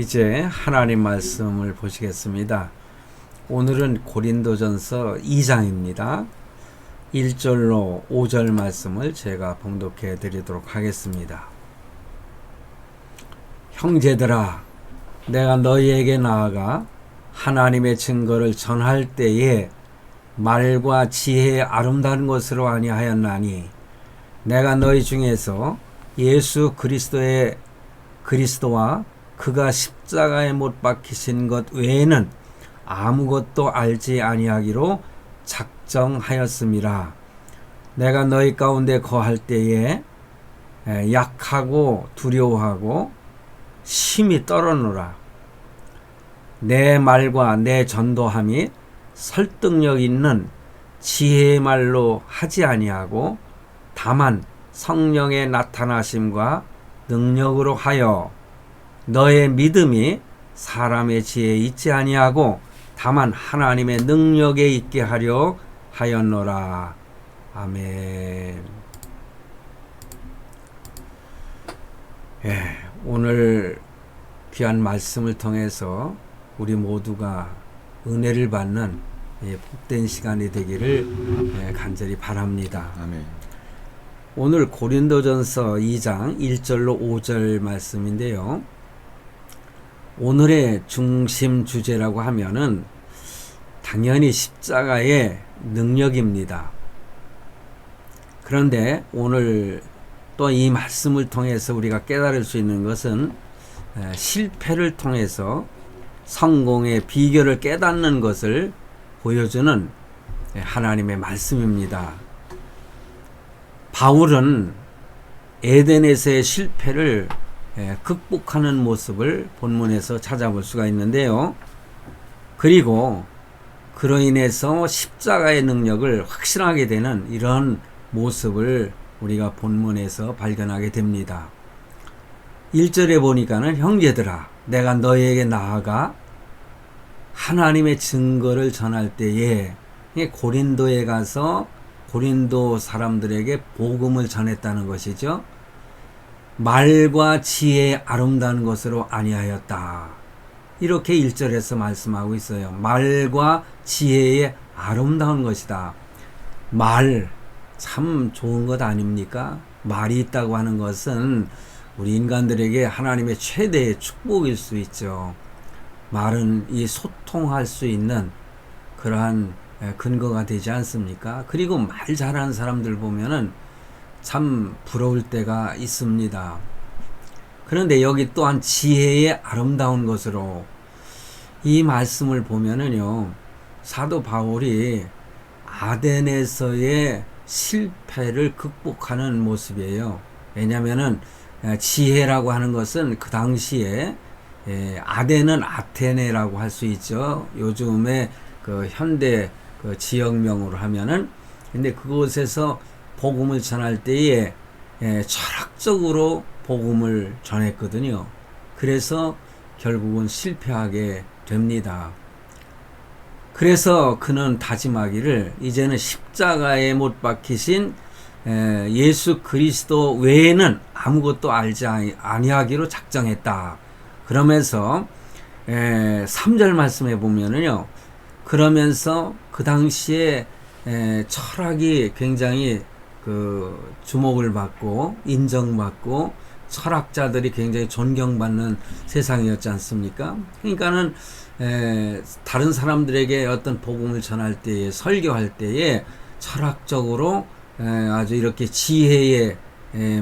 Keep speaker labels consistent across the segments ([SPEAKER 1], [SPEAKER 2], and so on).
[SPEAKER 1] 이제 하나님 말씀을 보시겠습니다. 오늘은 고린도전서 2장입니다. 1절로 5절 말씀을 제가 봉독해 드리도록 하겠습니다. 형제들아, 내가 너희에게 나아가 하나님의 증거를 전할 때에 말과 지혜의 아름다운 것으로 아니하였나니, 내가 너희 중에서 예수 그리스도와 그가 십자가에 못 박히신 것 외에는 아무것도 알지 아니하기로 작정하였음이라. 내가 너희 가운데 거할 때에 약하고 두려워하고 심히 떨어노라. 내 말과 내 전도함이 설득력 있는 지혜의 말로 하지 아니하고 다만 성령의 나타나심과 능력으로 하여 너의 믿음이 사람의 지혜에 있지 아니하고 다만 하나님의 능력에 있게 하려 하였노라. 아멘. 오늘 귀한 말씀을 통해서 우리 모두가 은혜를 받는 복된 시간이 되기를 간절히 바랍니다.
[SPEAKER 2] 아멘.
[SPEAKER 1] 오늘 고린도전서 2장 1절로 5절 말씀인데요. 오늘의 중심 주제라고 하면은 당연히 십자가의 능력입니다. 그런데 오늘 또 이 말씀을 통해서 우리가 깨달을 수 있는 것은 실패를 통해서 성공의 비결을 깨닫는 것을 보여주는 하나님의 말씀입니다. 바울은 에덴에서의 실패를 극복하는 모습을 본문에서 찾아볼 수가 있는데요. 그리고 그로 인해서 십자가의 능력을 확신하게 되는 이런 모습을 우리가 본문에서 발견하게 됩니다. 1절에 보니까는 형제들아, 내가 너희에게 나아가 하나님의 증거를 전할 때에 고린도에 가서 고린도 사람들에게 복음을 전했다는 것이죠. 말과 지혜의 아름다운 것으로 아니하였다. 이렇게 1절에서 말씀하고 있어요. 말과 지혜의 아름다운 것이다. 말, 참 좋은 것 아닙니까? 말이 있다고 하는 것은 우리 인간들에게 하나님의 최대의 축복일 수 있죠. 말은 이 소통할 수 있는 그러한 근거가 되지 않습니까? 그리고 말 잘하는 사람들 보면은 참 부러울 때가 있습니다. 그런데 여기 또한 지혜의 아름다운 것으로 이 말씀을 보면은요, 사도 바울이 아덴에서의 실패를 극복하는 모습이에요. 왜냐하면은 지혜라고 하는 것은 그 당시에 아덴은 아테네라고 할 수 있죠. 요즘에 그 현대 그 지역명으로 하면은, 근데 그곳에서 복음을 전할 때에 철학적으로 복음을 전했거든요. 그래서 결국은 실패하게 됩니다. 그래서 그는 다짐하기를 이제는 십자가에 못 박히신 예수 그리스도 외에는 아무것도 알지 아니하기로 작정했다. 그러면서 3절 말씀에 보면은요, 그러면서 그 당시에 철학이 굉장히 그 주목을 받고 인정받고 철학자들이 굉장히 존경받는 세상이었지 않습니까? 그러니까는 다른 사람들에게 어떤 복음을 전할 때에, 설교할 때에 철학적으로 아주 이렇게 지혜의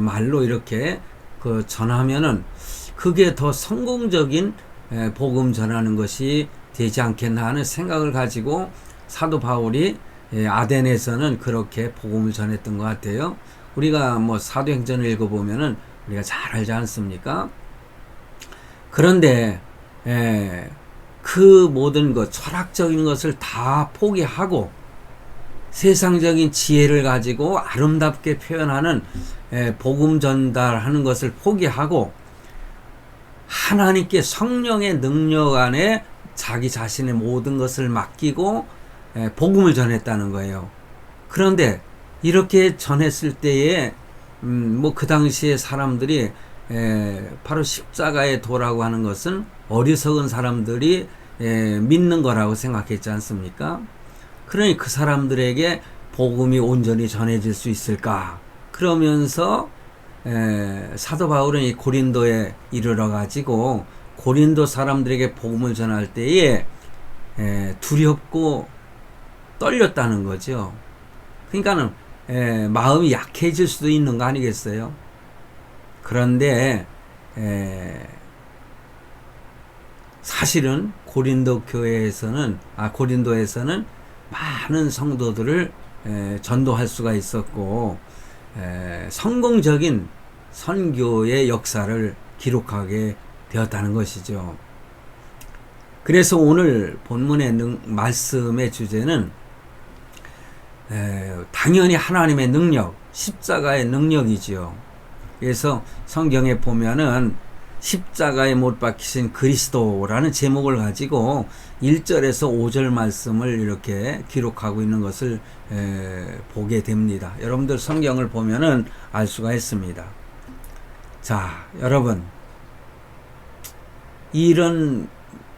[SPEAKER 1] 말로 이렇게 그 전하면은 그게 더 성공적인 복음 전하는 것이 되지 않겠나 하는 생각을 가지고 사도 바울이 아덴에서는 그렇게 복음을 전했던 것 같아요. 우리가 뭐 사도행전을 읽어보면은 우리가 잘 알지 않습니까? 그런데 그 모든 것, 철학적인 것을 다 포기하고 세상적인 지혜를 가지고 아름답게 표현하는 복음 전달하는 것을 포기하고 하나님께 성령의 능력 안에 자기 자신의 모든 것을 맡기고 복음을 전했다는 거예요. 그런데 이렇게 전했을 때에 뭐 그 당시에 사람들이 바로 십자가의 도라고 하는 것은 어리석은 사람들이 믿는 거라고 생각했지 않습니까? 그러니 그 사람들에게 복음이 온전히 전해질 수 있을까? 그러면서 사도 바울은 이 고린도에 이르러 가지고 고린도 사람들에게 복음을 전할 때에 두렵고 떨렸다는 거죠. 그러니까는 마음이 약해질 수도 있는 거 아니겠어요? 그런데 사실은 고린도에서는 많은 성도들을 전도할 수가 있었고 성공적인 선교의 역사를 기록하게 되었다는 것이죠. 그래서 오늘 본문의 말씀의 주제는 당연히 하나님의 능력, 십자가의 능력이지요. 그래서 성경에 보면은 십자가에 못 박히신 그리스도라는 제목을 가지고 1절에서 5절 말씀을 이렇게 기록하고 있는 것을 보게 됩니다. 여러분들 성경을 보면은 알 수가 있습니다. 자, 여러분, 이런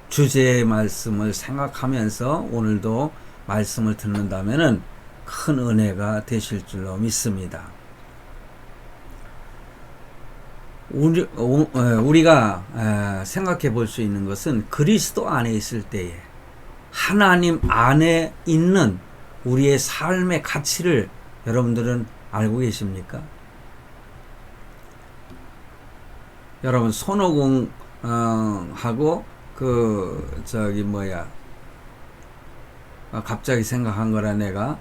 [SPEAKER 1] 주제의 말씀을 생각하면서 오늘도 말씀을 듣는다면은 큰 은혜가 되실 줄로 믿습니다. 우리가 생각해 볼 수 있는 것은 그리스도 안에 있을 때에 하나님 안에 있는 우리의 삶의 가치를 여러분들은 알고 계십니까? 여러분 손오공 하고 갑자기 생각한 거라 내가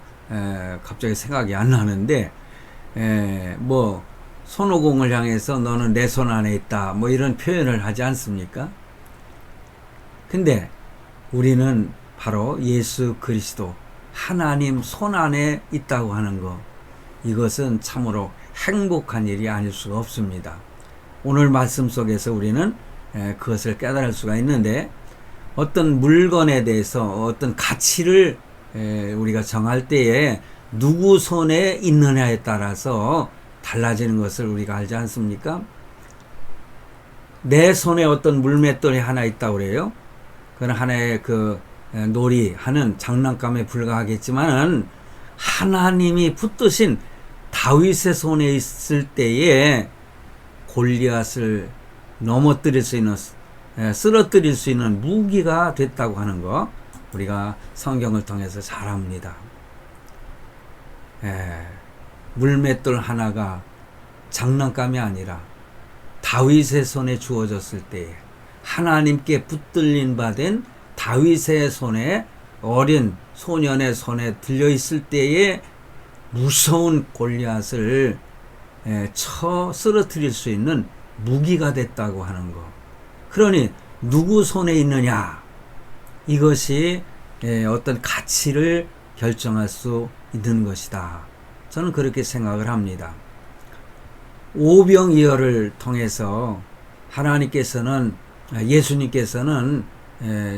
[SPEAKER 1] 갑자기 생각이 안 나는데 손오공을 향해서 너는 내 손 안에 있다 이런 표현을 하지 않습니까? 근데 우리는 바로 예수 그리스도 하나님 손 안에 있다고 하는 것, 이것은 참으로 행복한 일이 아닐 수가 없습니다. 오늘 말씀 속에서 우리는 그것을 깨달을 수가 있는데, 어떤 물건에 대해서 어떤 가치를 우리가 정할 때에 누구 손에 있느냐에 따라서 달라지는 것을 우리가 알지 않습니까? 내 손에 어떤 물맷돌이 하나 있다고 그래요. 그건 하나의 놀이 하는 장난감에 불과하겠지만은 하나님이 붙드신 다윗의 손에 있을 때에 골리앗을 넘어뜨릴 수 있는, 쓰러뜨릴 수 있는 무기가 됐다고 하는 거, 우리가 성경을 통해서 잘 압니다. 물맷돌 하나가 장난감이 아니라 다윗의 손에 주어졌을 때에, 하나님께 붙들린 바 된 다윗의 손에, 어린 소년의 손에 들려 있을 때에 무서운 골리앗을 쳐 쓰러뜨릴 수 있는 무기가 됐다고 하는 것. 그러니 누구 손에 있느냐, 이것이 어떤 가치를 결정할 수 있는 것이다. 저는 그렇게 생각을 합니다. 오병이어를 통해서 예수님께서는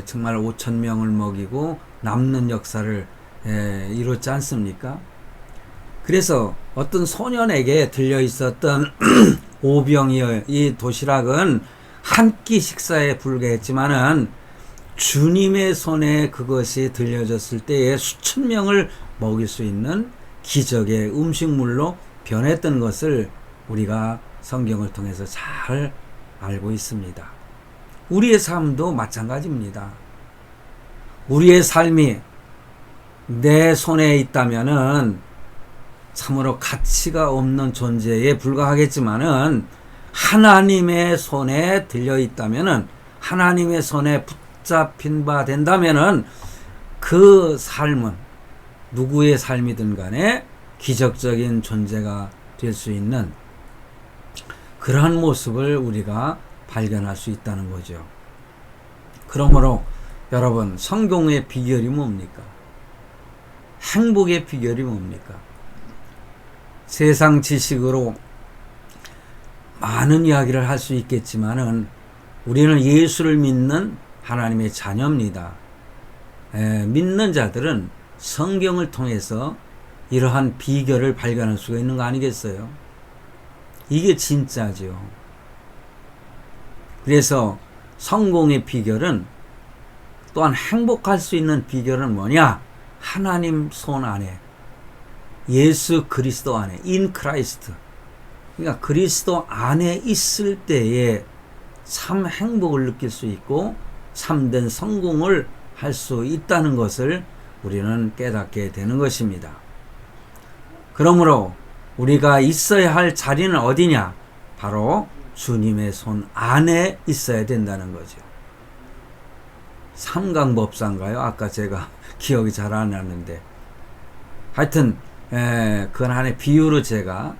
[SPEAKER 1] 정말 5,000명을 먹이고 남는 역사를 이뤘지 않습니까? 그래서 어떤 소년에게 들려 있었던 오병이어, 이 도시락은 한 끼 식사에 불과했지만은 주님의 손에 그것이 들려졌을 때에 수천 명을 먹일 수 있는 기적의 음식물로 변했던 것을 우리가 성경을 통해서 잘 알고 있습니다. 우리의 삶도 마찬가지입니다. 우리의 삶이 내 손에 있다면은 참으로 가치가 없는 존재에 불과하겠지만은 하나님의 손에 들려 있다면은, 하나님의 손에 붙잡힌 바 된다면은 그 삶은 누구의 삶이든 간에 기적적인 존재가 될 수 있는 그러한 모습을 우리가 발견할 수 있다는 거죠. 그러므로 여러분, 성공의 비결이 뭡니까? 행복의 비결이 뭡니까? 세상 지식으로 많은 이야기를 할 수 있겠지만은 우리는 예수를 믿는 하나님의 자녀입니다. 믿는 자들은 성경을 통해서 이러한 비결을 발견할 수가 있는 거 아니겠어요? 이게 진짜죠. 그래서 성공의 비결은, 또한 행복할 수 있는 비결은 뭐냐? 하나님 손 안에, 예수 그리스도 안에, in Christ. 그러니까 그리스도 안에 있을 때에 참 행복을 느낄 수 있고 참된 성공을 할 수 있다는 것을 우리는 깨닫게 되는 것입니다. 그러므로 우리가 있어야 할 자리는 어디냐? 바로 주님의 손 안에 있어야 된다는 거죠. 삼강법사인가요? 아까 제가 기억이 잘 안 나는데, 하여튼 그건 하나의 비유로 제가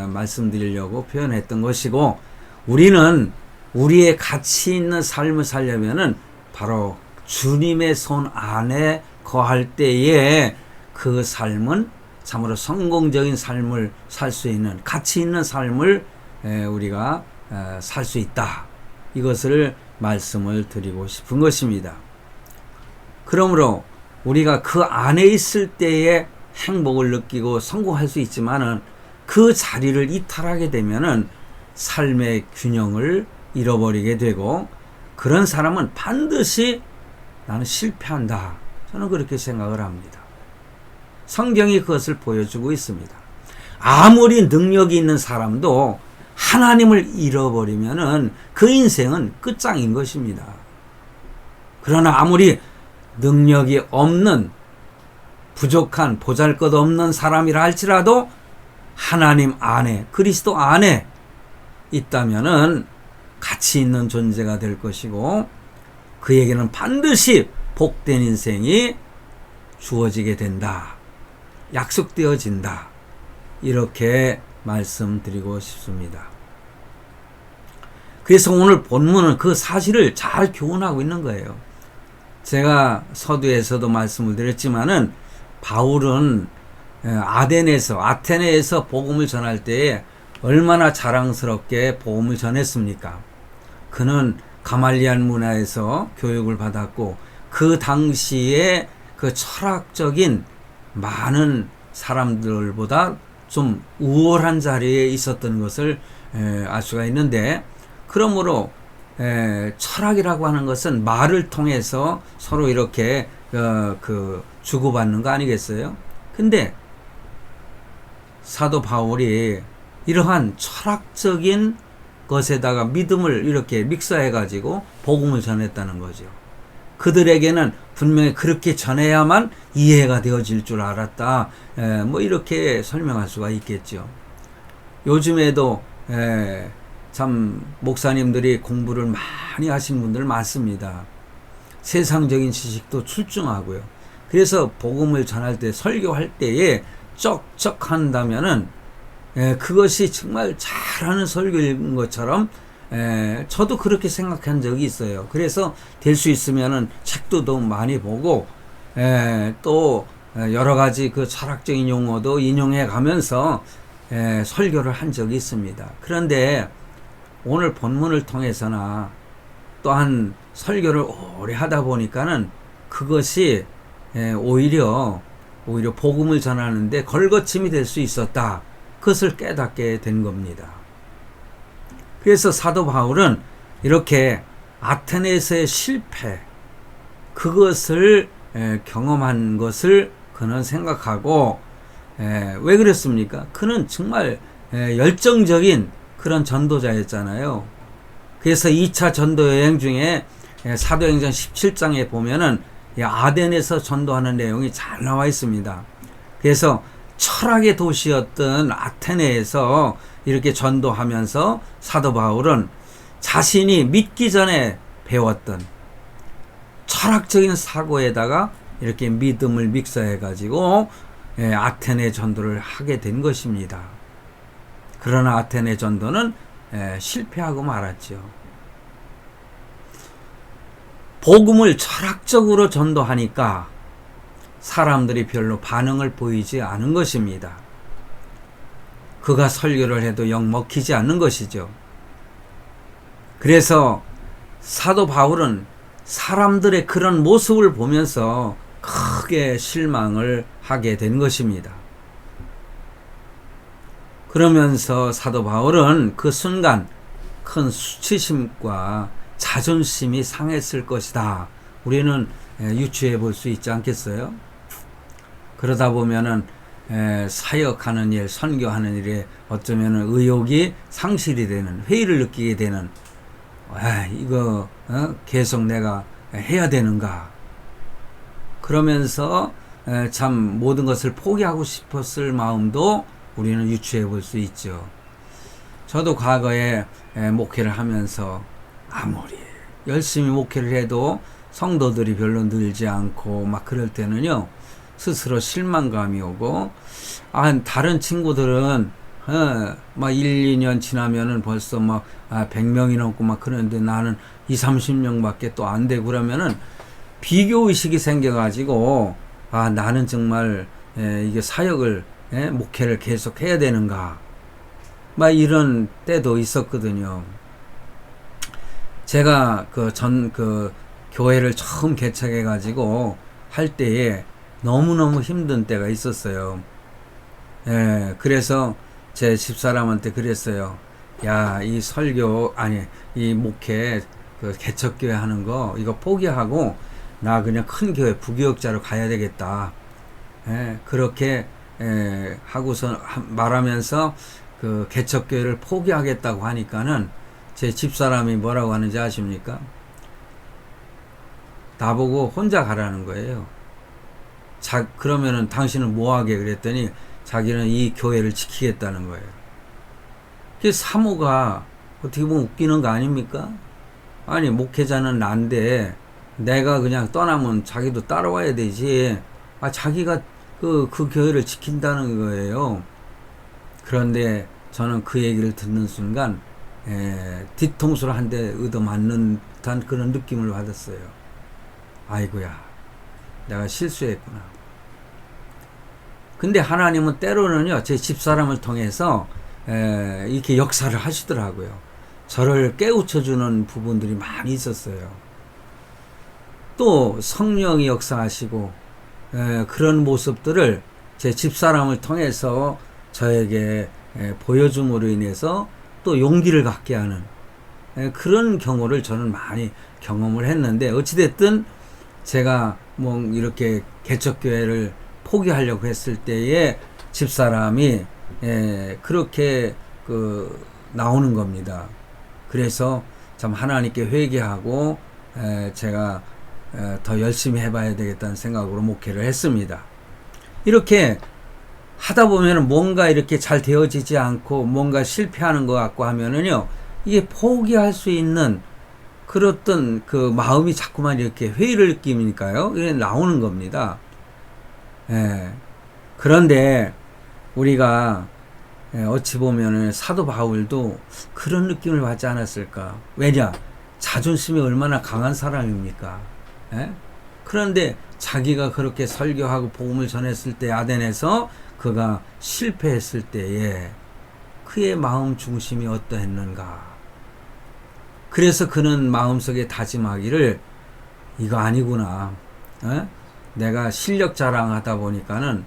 [SPEAKER 1] 말씀드리려고 표현했던 것이고, 우리는 우리의 가치 있는 삶을 살려면은 바로 주님의 손 안에 거할 때에 그 삶은 참으로 성공적인 삶을 살 수 있는, 가치 있는 삶을 우리가 살 수 있다. 이것을 말씀을 드리고 싶은 것입니다. 그러므로 우리가 그 안에 있을 때에 행복을 느끼고 성공할 수 있지만은, 그 자리를 이탈하게 되면은 삶의 균형을 잃어버리게 되고, 그런 사람은 반드시 나는 실패한다. 저는 그렇게 생각을 합니다. 성경이 그것을 보여주고 있습니다. 아무리 능력이 있는 사람도 하나님을 잃어버리면은 그 인생은 끝장인 것입니다. 그러나 아무리 능력이 없는, 부족한, 보잘것없는 사람이라 할지라도 하나님 안에, 그리스도 안에 있다면은 가치 있는 존재가 될 것이고, 그에게는 반드시 복된 인생이 주어지게 된다. 약속되어진다. 이렇게 말씀드리고 싶습니다. 그래서 오늘 본문은 그 사실을 잘 교훈하고 있는 거예요. 제가 서두에서도 말씀을 드렸지만은, 바울은 아테네에서 복음을 전할 때에 얼마나 자랑스럽게 복음을 전했습니까? 그는 가말리안 문화에서 교육을 받았고, 그 당시에 그 철학적인 많은 사람들보다 좀 우월한 자리에 있었던 것을 알 수가 있는데, 그러므로 철학이라고 하는 것은 말을 통해서 서로 이렇게 주고받는 거 아니겠어요? 근데 사도 바울이 이러한 철학적인 것에다가 믿음을 이렇게 믹서해 가지고 복음을 전했다는 거죠. 그들에게는 분명히 그렇게 전해야만 이해가 되어질 줄 알았다. 뭐 이렇게 설명할 수가 있겠죠. 요즘에도 참 목사님들이 공부를 많이 하신 분들 많습니다. 세상적인 지식도 출중하고요. 그래서 복음을 전할 때, 설교할 때에 쩍쩍 한다면은 그것이 정말 잘하는 설교인 것처럼 저도 그렇게 생각한 적이 있어요. 그래서 될 수 있으면은 책도 너무 많이 보고 또 여러 가지 그 철학적인 용어도 인용해 가면서 설교를 한 적이 있습니다. 그런데 오늘 본문을 통해서나 또한 설교를 오래 하다 보니까는 그것이 오히려 복음을 전하는데 걸거침이 될 수 있었다. 그것을 깨닫게 된 겁니다. 그래서 사도 바울은 이렇게 아테네에서의 실패, 그것을 경험한 것을 그는 생각하고, 왜 그랬습니까? 그는 정말 열정적인 그런 전도자였잖아요. 그래서 2차 전도 여행 중에 사도행전 17장에 보면은 아덴에서 전도하는 내용이 잘 나와 있습니다. 그래서 철학의 도시였던 아테네에서 이렇게 전도하면서 사도 바울은 자신이 믿기 전에 배웠던 철학적인 사고에다가 이렇게 믿음을 믹서해 가지고 아테네 전도를 하게 된 것입니다. 그러나 아테네 전도는 실패하고 말았죠. 복음을 철학적으로 전도하니까 사람들이 별로 반응을 보이지 않은 것입니다. 그가 설교를 해도 영 먹히지 않는 것이죠. 그래서 사도 바울은 사람들의 그런 모습을 보면서 크게 실망을 하게 된 것입니다. 그러면서 사도 바울은 그 순간 큰 수치심과 자존심이 상했을 것이다. 우리는 유추해 볼 수 있지 않겠어요? 그러다 보면은 사역하는 일, 선교하는 일에 어쩌면은 의욕이 상실이 되는, 회의를 느끼게 되는, 이거 계속 내가 해야 되는가? 그러면서 참 모든 것을 포기하고 싶었을 마음도 우리는 유추해 볼 수 있죠. 저도 과거에 목회를 하면서 아무리 열심히 목회를 해도 성도들이 별로 늘지 않고 막 그럴 때는요, 스스로 실망감이 오고, 다른 친구들은 막 1, 2년 지나면은 벌써 막 100명이 넘고 막 그러는데 나는 2, 30명밖에 또 안 되고 그러면은 비교 의식이 생겨가지고 나는 정말 이게 사역을 목회를 계속 해야 되는가, 막 이런 때도 있었거든요. 제가 그 교회를 처음 개척해가지고 할 때에 너무너무 힘든 때가 있었어요. 그래서 제 집사람한테 그랬어요. 야, 이 설교, 이 목회, 개척교회 하는 거, 이거 포기하고, 나 그냥 큰 교회 부교역자로 가야 되겠다. 그렇게, 하고서 말하면서 그 개척교회를 포기하겠다고 하니까는 제 집사람이 뭐라고 하는지 아십니까? 나보고 혼자 가라는 거예요. 그러면은 당신은 뭐 하게 그랬더니 자기는 이 교회를 지키겠다는 거예요. 그 사모가 어떻게 보면 웃기는 거 아닙니까? 아니, 목회자는 난데 내가 그냥 떠나면 자기도 따라와야 되지. 자기가 그 교회를 지킨다는 거예요. 그런데 저는 그 얘기를 듣는 순간 뒤통수를 한 대 얻어맞는 듯한 그런 느낌을 받았어요. 아이고야, 내가 실수했구나. 근데 하나님은 때로는요, 제 집사람을 통해서 이렇게 역사를 하시더라고요. 저를 깨우쳐주는 부분들이 많이 있었어요. 또 성령이 역사하시고 그런 모습들을 제 집사람을 통해서 저에게 보여줌으로 인해서 또 용기를 갖게 하는 그런 경우를 저는 많이 경험을 했는데, 어찌됐든 제가 뭐 이렇게 개척교회를 포기하려고 했을 때에 집사람이 그렇게 나오는 겁니다. 그래서 참 하나님께 회개하고 제가 더 열심히 해봐야 되겠다는 생각으로 목회를 했습니다. 이렇게 하다 보면 뭔가 이렇게 잘 되어지지 않고 뭔가 실패하는 것 같고 하면은요, 이게 포기할 수 있는 그렇던 그 마음이 자꾸만 이렇게 회의를 느끼니까요, 이게 나오는 겁니다. 그런데 우리가 어찌 보면은 사도 바울도 그런 느낌을 받지 않았을까? 왜냐? 자존심이 얼마나 강한 사람입니까? 그런데 자기가 그렇게 설교하고 복음을 전했을 때 아덴에서 그가 실패했을 때에 그의 마음 중심이 어떠했는가? 그래서 그는 마음속에 다짐하기를, 이거 아니구나. 내가 실력 자랑하다 보니까는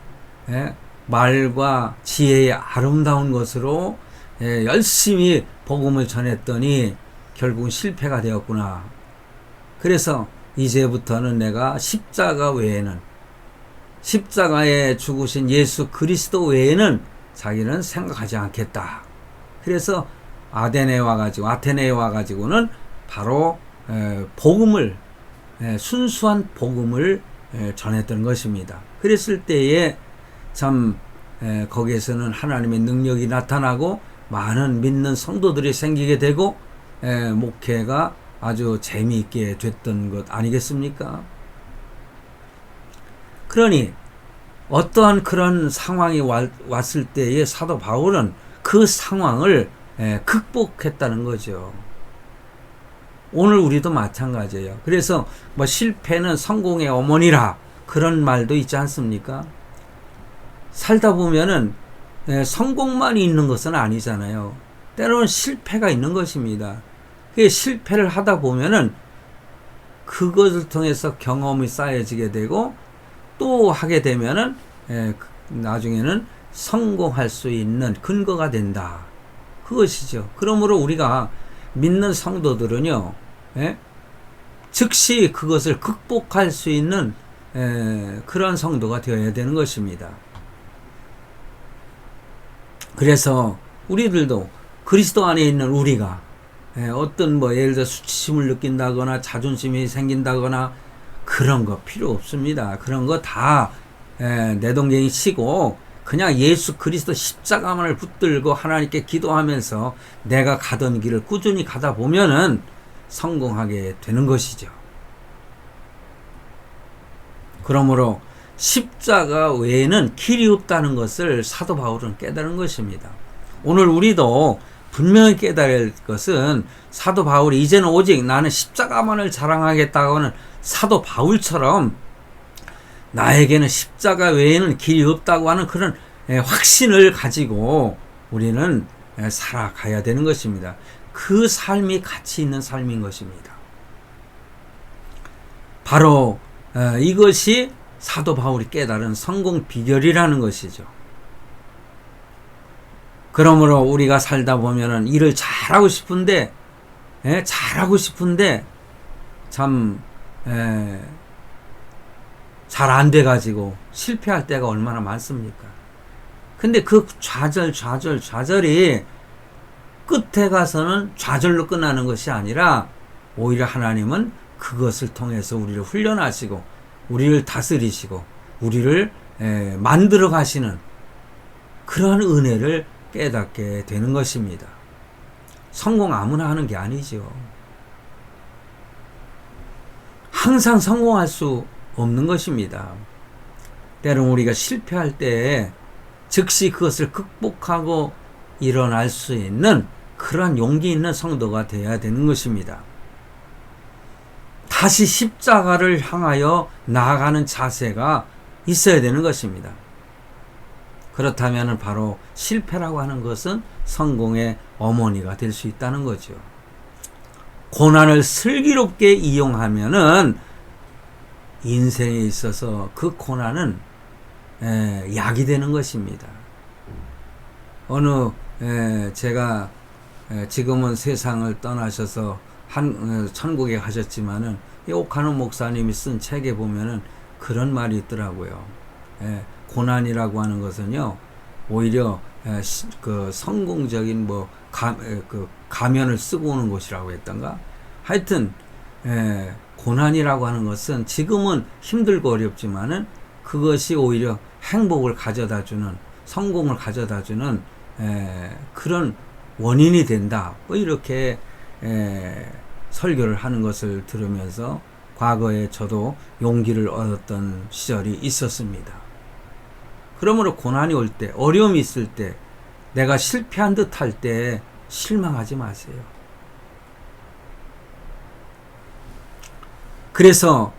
[SPEAKER 1] 말과 지혜의 아름다운 것으로 열심히 복음을 전했더니 결국은 실패가 되었구나. 그래서 이제부터는 내가 십자가 외에는, 십자가에 죽으신 예수 그리스도 외에는 자기는 생각하지 않겠다. 그래서 아테네에 와가지고는 바로 복음을, 순수한 복음을 전했던 것입니다. 그랬을 때에 참 거기에서는 하나님의 능력이 나타나고 많은 믿는 성도들이 생기게 되고 목회가 아주 재미있게 됐던 것 아니겠습니까? 그러니 어떠한 그런 상황이 왔을 때에 사도 바울은 그 상황을 극복했다는 거죠. 오늘 우리도 마찬가지예요. 그래서 뭐 실패는 성공의 어머니라 그런 말도 있지 않습니까? 살다 보면은 성공만 있는 것은 아니잖아요. 때로는 실패가 있는 것입니다. 그 실패를 하다 보면은 그것을 통해서 경험이 쌓여지게 되고 또 하게 되면은 나중에는 성공할 수 있는 근거가 된다. 그것이죠. 그러므로 우리가 믿는 성도들은요, 예? 즉시 그것을 극복할 수 있는 그런 성도가 되어야 되는 것입니다. 그래서 우리들도 그리스도 안에 있는 우리가 어떤 예를 들어 수치심을 느낀다거나 자존심이 생긴다거나 그런 거 필요 없습니다. 그런 거 다 내동댕이 치고 그냥 예수 그리스도 십자가만을 붙들고 하나님께 기도하면서 내가 가던 길을 꾸준히 가다 보면은 성공하게 되는 것이죠. 그러므로 십자가 외에는 길이 없다는 것을 사도 바울은 깨달은 것입니다. 오늘 우리도 분명히 깨달아야 할 것은 사도 바울이 이제는 오직 나는 십자가만을 자랑하겠다고 하는 사도 바울처럼 나에게는 십자가 외에는 길이 없다고 하는 그런 확신을 가지고 우리는 살아가야 되는 것입니다. 그 삶이 가치 있는 삶인 것입니다. 바로 이것이 사도 바울이 깨달은 성공 비결이라는 것이죠. 그러므로 우리가 살다 보면은 일을 잘하고 싶은데 참 잘 안 돼가지고 실패할 때가 얼마나 많습니까? 근데 그 좌절이 끝에 가서는 좌절로 끝나는 것이 아니라 오히려 하나님은 그것을 통해서 우리를 훈련하시고 우리를 다스리시고 우리를 만들어 가시는 그러한 은혜를 깨닫게 되는 것입니다. 성공 아무나 하는 게 아니죠. 항상 성공할 수 없는 것입니다. 때론 우리가 실패할 때 즉시 그것을 극복하고 일어날 수 있는 그러한 용기 있는 성도가 되어야 되는 것입니다. 다시 십자가를 향하여 나아가는 자세가 있어야 되는 것입니다. 그렇다면 바로 실패라고 하는 것은 성공의 어머니가 될 수 있다는 거죠. 고난을 슬기롭게 이용하면은 인생에 있어서 그 고난은 약이 되는 것입니다. 제가 지금은 세상을 떠나셔서 천국에 가셨지만은 이 옥하는 목사님이 쓴 책에 보면은 그런 말이 있더라고요. 고난이라고 하는 것은요, 오히려 그 성공적인 가면을 쓰고 오는 것이라고 했던가. 하여튼 고난이라고 하는 것은 지금은 힘들고 어렵지만은 그것이 오히려 행복을 가져다주는, 성공을 가져다주는 그런 원인이 된다. 이렇게 설교를 하는 것을 들으면서 과거에 저도 용기를 얻었던 시절이 있었습니다. 그러므로 고난이 올 때, 어려움이 있을 때, 내가 실패한 듯 할 때 실망하지 마세요. 그래서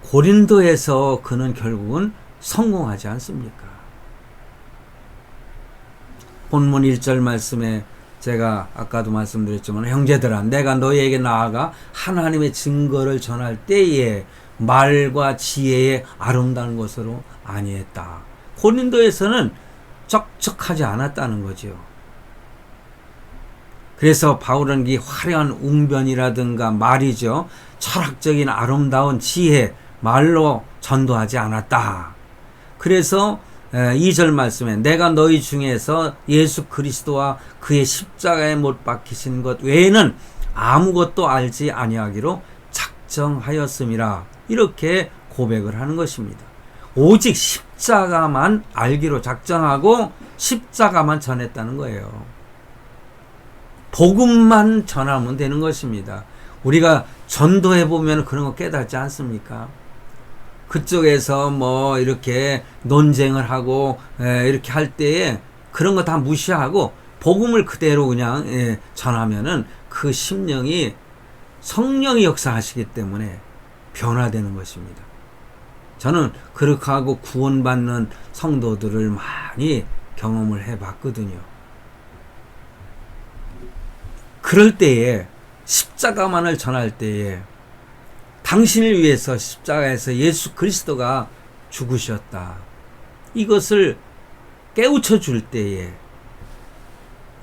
[SPEAKER 1] 고린도에서 그는 결국은 성공하지 않습니까? 본문 1절 말씀에 제가 아까도 말씀드렸지만, 형제들아 내가 너희에게 나아가 하나님의 증거를 전할 때에 말과 지혜에 아름다운 것으로 아니했다. 고린도에서는 적적하지 않았다는 거죠. 그래서 바울은 이 화려한 웅변이라든가 말이죠, 철학적인 아름다운 지혜, 말로 전도하지 않았다. 그래서 2절 말씀에 내가 너희 중에서 예수 그리스도와 그의 십자가에 못 박히신 것 외에는 아무것도 알지 아니하기로 작정하였음이라, 이렇게 고백을 하는 것입니다. 오직 십자가만 알기로 작정하고 십자가만 전했다는 거예요. 복음만 전하면 되는 것입니다. 우리가 전도해 보면 그런 거 깨닫지 않습니까? 그쪽에서 이렇게 논쟁을 하고 이렇게 할 때에 그런 거 다 무시하고 복음을 그대로 그냥 전하면은 그 심령이 성령이 역사하시기 때문에 변화되는 것입니다. 저는 그렇게 하고 구원받는 성도들을 많이 경험을 해봤거든요. 그럴 때에 십자가만을 전할 때에 당신을 위해서 십자가에서 예수 그리스도가 죽으셨다, 이것을 깨우쳐 줄 때에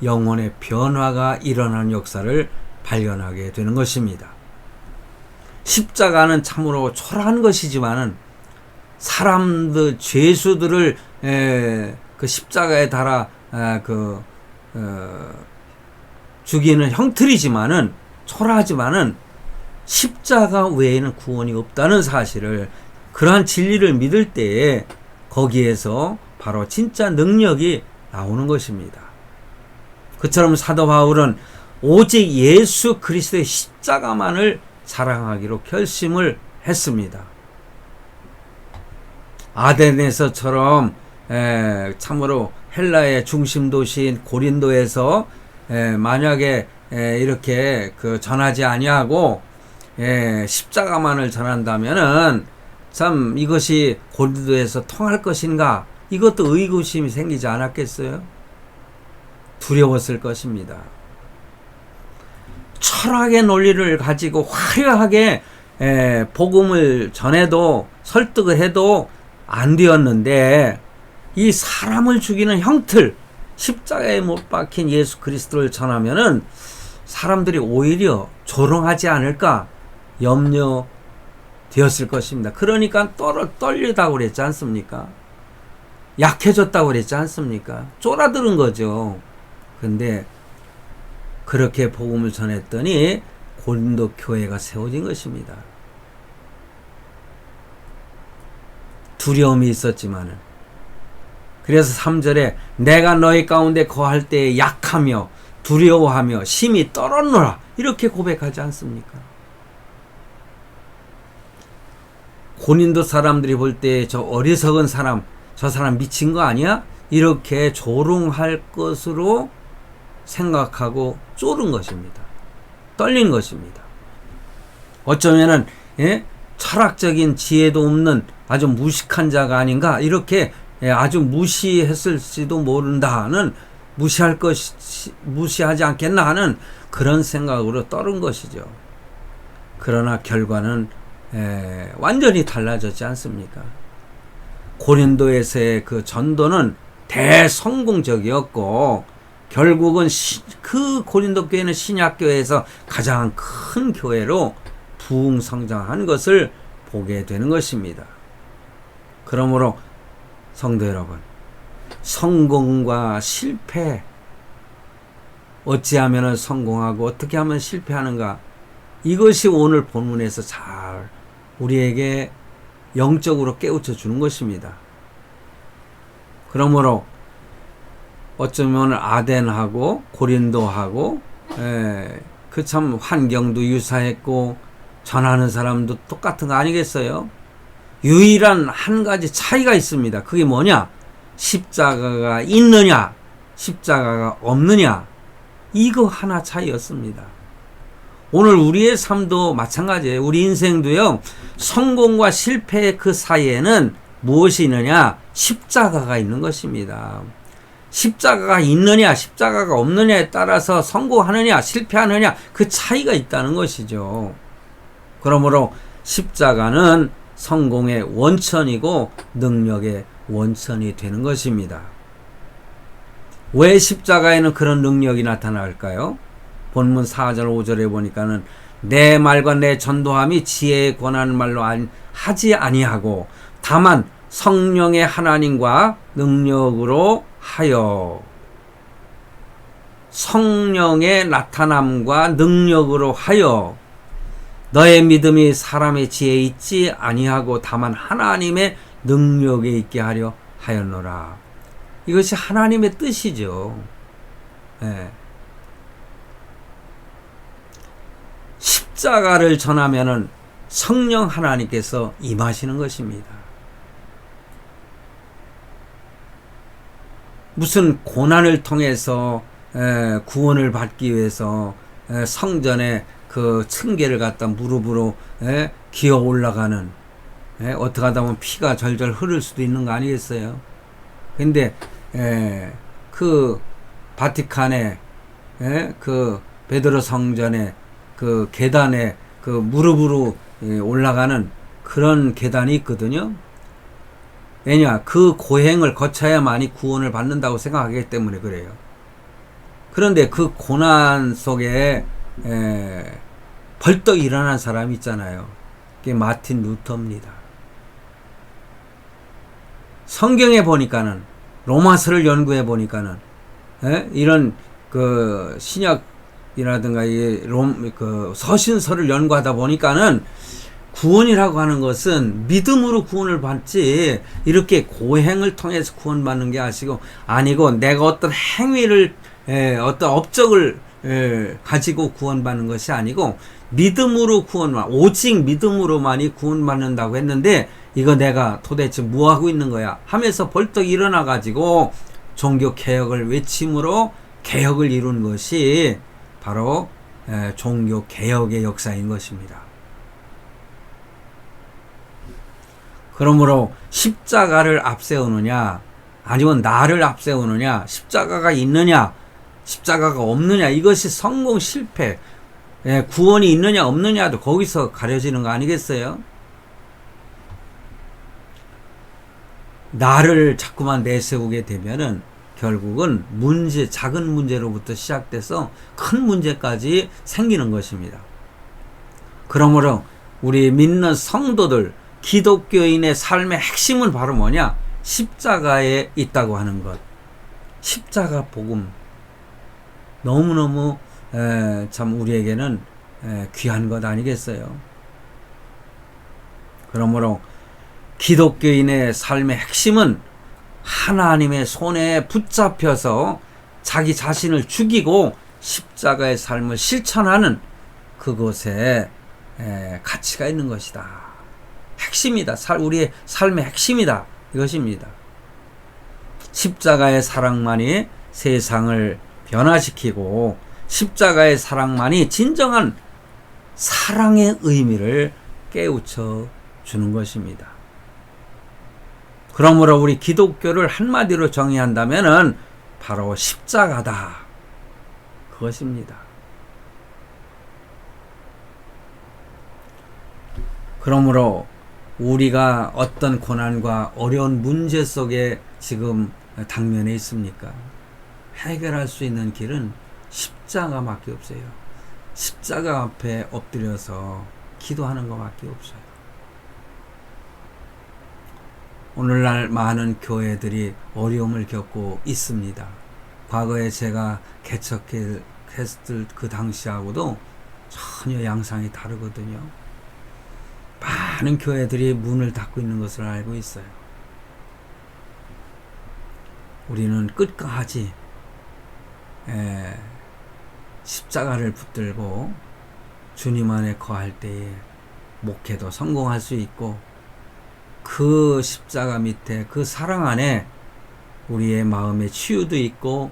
[SPEAKER 1] 영혼의 변화가 일어나는 역사를 발견하게 되는 것입니다. 십자가는 참으로 초라한 것이지만은 사람들 죄수들을 그 십자가에 달아 죽이는 형틀이지만은 초라하지만은 십자가 외에는 구원이 없다는 사실을, 그러한 진리를 믿을 때에 거기에서 바로 진짜 능력이 나오는 것입니다. 그처럼 사도 바울은 오직 예수 그리스도의 십자가만을 자랑하기로 결심을 했습니다. 아덴에서처럼 참으로 헬라의 중심 도시인 고린도에서 만약에 이렇게 전하지 아니하고 십자가만을 전한다면은 참 이것이 고린도에서 통할 것인가, 이것도 의구심이 생기지 않았겠어요? 두려웠을 것입니다. 철학의 논리를 가지고 화려하게 복음을 전해도 설득을 해도 안 되었는데, 이 사람을 죽이는 형틀, 십자가에 못 박힌 예수 그리스도를 전하면은 사람들이 오히려 조롱하지 않을까 염려되었을 것입니다. 그러니까 떨리다고 그랬지 않습니까? 약해졌다고 그랬지 않습니까? 쫄아드는 거죠. 근데 그렇게 복음을 전했더니 고린도 교회가 세워진 것입니다. 두려움이 있었지만은, 그래서 3절에 내가 너희 가운데 거할 때에 약하며 두려워하며 심히 떨었노라, 이렇게 고백하지 않습니까? 고린도 사람들이 볼 때 저 어리석은 사람, 저 사람 미친 거 아니야? 이렇게 조롱할 것으로 생각하고 쫄은 것입니다. 떨린 것입니다. 어쩌면은 철학적인 지혜도 없는 아주 무식한 자가 아닌가, 이렇게 아주 무시했을지도 모른다 하는, 무시하지 않겠나 하는 그런 생각으로 떨은 것이죠. 그러나 결과는 완전히 달라졌지 않습니까? 고린도에서의 그 전도는 대성공적이었고, 결국은 그 고린도 교회는 신약교회에서 가장 큰 교회로 부흥성장한 것을 보게 되는 것입니다. 그러므로 성도 여러분, 성공과 실패, 어찌하면 성공하고 어떻게 하면 실패하는가, 이것이 오늘 본문에서 잘 우리에게 영적으로 깨우쳐 주는 것입니다. 그러므로 어쩌면 아덴하고 고린도하고 그 참 환경도 유사했고 전하는 사람도 똑같은 거 아니겠어요? 유일한 한 가지 차이가 있습니다. 그게 뭐냐? 십자가가 있느냐, 십자가가 없느냐, 이거 하나 차이였습니다. 오늘 우리의 삶도 마찬가지예요. 우리 인생도요, 성공과 실패의 그 사이에는 무엇이 있느냐? 십자가가 있는 것입니다. 십자가가 있느냐, 십자가가 없느냐에 따라서 성공하느냐, 실패하느냐, 그 차이가 있다는 것이죠. 그러므로 십자가는 성공의 원천이고 능력의 원천이 되는 것입니다. 왜 십자가에는 그런 능력이 나타날까요? 본문 4절 5절에 보니까는 내 말과 내 전도함이 지혜에 권하는 말로 하지 아니하고 다만 성령의 하나님과 능력으로 하여, 성령의 나타남과 능력으로 하여 너의 믿음이 사람의 지혜에 있지 아니하고 다만 하나님의 능력에 있게 하려 하였노라. 이것이 하나님의 뜻이죠. 십자가를 전하면은 성령 하나님께서 임하시는 것입니다. 무슨 고난을 통해서 구원을 받기 위해서 성전에 그 층계를 갖다 무릎으로 기어 올라가는, 어떻게 하다 보면 피가 절절 흐를 수도 있는 거 아니겠어요? 근데 그 바티칸에 그 베드로 성전에 그 계단에 그 무릎으로 올라가는 그런 계단이 있거든요. 왜냐? 그 고행을 거쳐야만이 구원을 받는다고 생각하기 때문에 그래요. 그런데 그 고난 속에 벌떡 일어난 사람이 있잖아요. 그게 마틴 루터입니다. 성경에 보니까는, 로마서를 연구해 보니까는, 이런 그 신약이라든가 그 서신서를 연구하다 보니까는 구원이라고 하는 것은 믿음으로 구원을 받지, 이렇게 고행을 통해서 구원받는 게 아니고 내가 어떤 행위를, 어떤 업적을 가지고 구원받는 것이 아니고 믿음으로 오직 믿음으로만이 구원받는다고 했는데, 이거 내가 도대체 뭐 하고 있는 거야 하면서 벌떡 일어나 가지고 종교 개혁을 외침으로 개혁을 이룬 것이 바로 종교 개혁의 역사인 것입니다. 그러므로 십자가를 앞세우느냐 아니면 나를 앞세우느냐, 십자가가 있느냐 십자가가 없느냐, 이것이 성공 실패, 구원이 있느냐 없느냐도 거기서 가려지는 거 아니겠어요? 나를 자꾸만 내세우게 되면은 결국은 작은 문제로부터 시작돼서 큰 문제까지 생기는 것입니다. 그러므로 우리 믿는 성도들, 기독교인의 삶의 핵심은 바로 뭐냐? 십자가에 있다고 하는 것. 십자가 복음. 너무너무 참 우리에게는 귀한 것 아니겠어요? 그러므로 기독교인의 삶의 핵심은 하나님의 손에 붙잡혀서 자기 자신을 죽이고 십자가의 삶을 실천하는 그곳에 가치가 있는 것이다. 핵심이다. 우리의 삶의 핵심이다. 이것입니다. 십자가의 사랑만이 세상을 변화시키고 십자가의 사랑만이 진정한 사랑의 의미를 깨우쳐 주는 것입니다. 그러므로 우리 기독교를 한마디로 정의한다면은 바로 십자가다. 그것입니다. 그러므로 우리가 어떤 고난과 어려운 문제 속에 지금 당면해 있습니까? 해결할 수 있는 길은 십자가밖에 없어요. 십자가 앞에 엎드려서 기도하는 것밖에 없어요. 오늘날 많은 교회들이 어려움을 겪고 있습니다. 과거에 제가 개척했을 그 당시하고도 전혀 양상이 다르거든요. 많은 교회들이 문을 닫고 있는 것을 알고 있어요. 우리는 끝까지 십자가를 붙들고 주님 안에 거할 때에 목회도 성공할 수 있고, 그 십자가 밑에 그 사랑 안에 우리의 마음의 치유도 있고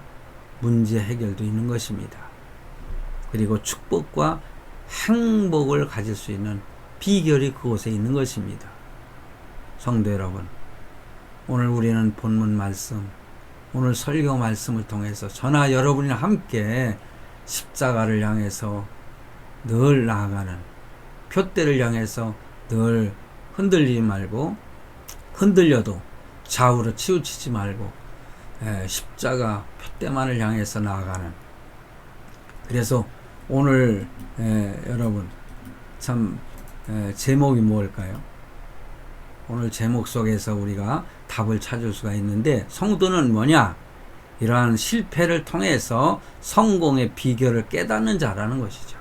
[SPEAKER 1] 문제 해결도 있는 것입니다. 그리고 축복과 행복을 가질 수 있는 비결이 그곳에 있는 것입니다. 성도 여러분, 오늘 우리는 본문 말씀, 오늘 설교 말씀을 통해서 저나 여러분이랑 함께 십자가를 향해서 늘 나아가는, 표대를 향해서 늘 흔들리지 말고, 흔들려도 좌우로 치우치지 말고 십자가 표대만을 향해서 나아가는. 그래서 오늘 여러분 참 제목이 뭘까요? 오늘 제목 속에서 우리가 답을 찾을 수가 있는데, 성도는 뭐냐? 이러한 실패를 통해서 성공의 비결을 깨닫는 자라는 것이죠.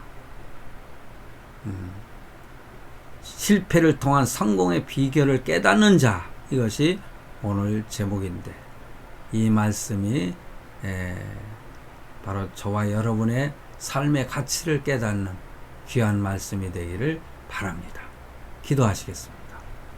[SPEAKER 1] 실패를 통한 성공의 비결을 깨닫는 자, 이것이 오늘 제목인데, 이 말씀이 바로 저와 여러분의 삶의 가치를 깨닫는 귀한 말씀이 되기를 바랍니다. 기도하시겠습니다.